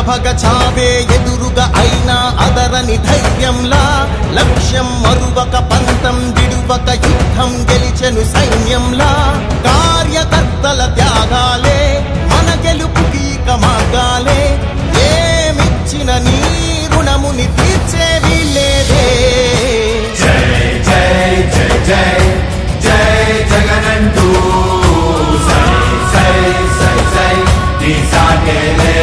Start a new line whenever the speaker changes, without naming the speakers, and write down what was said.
భగ చావే ఎదురుగా అయినా అదరని ధైర్యంలా లక్ష్యం మరువక పంతం విడువక యుద్ధం గెలిచెను సైన్యంలా కార్యకర్తల త్యాగాలే మన గెలుపుకి ఇక మార్గాలే ఏమిచ్చిన నీ రుణముని తీర్చేవి లేదే
జై జై జై జై జై జగనంటూ సై సై సై సై నీ సాగేలే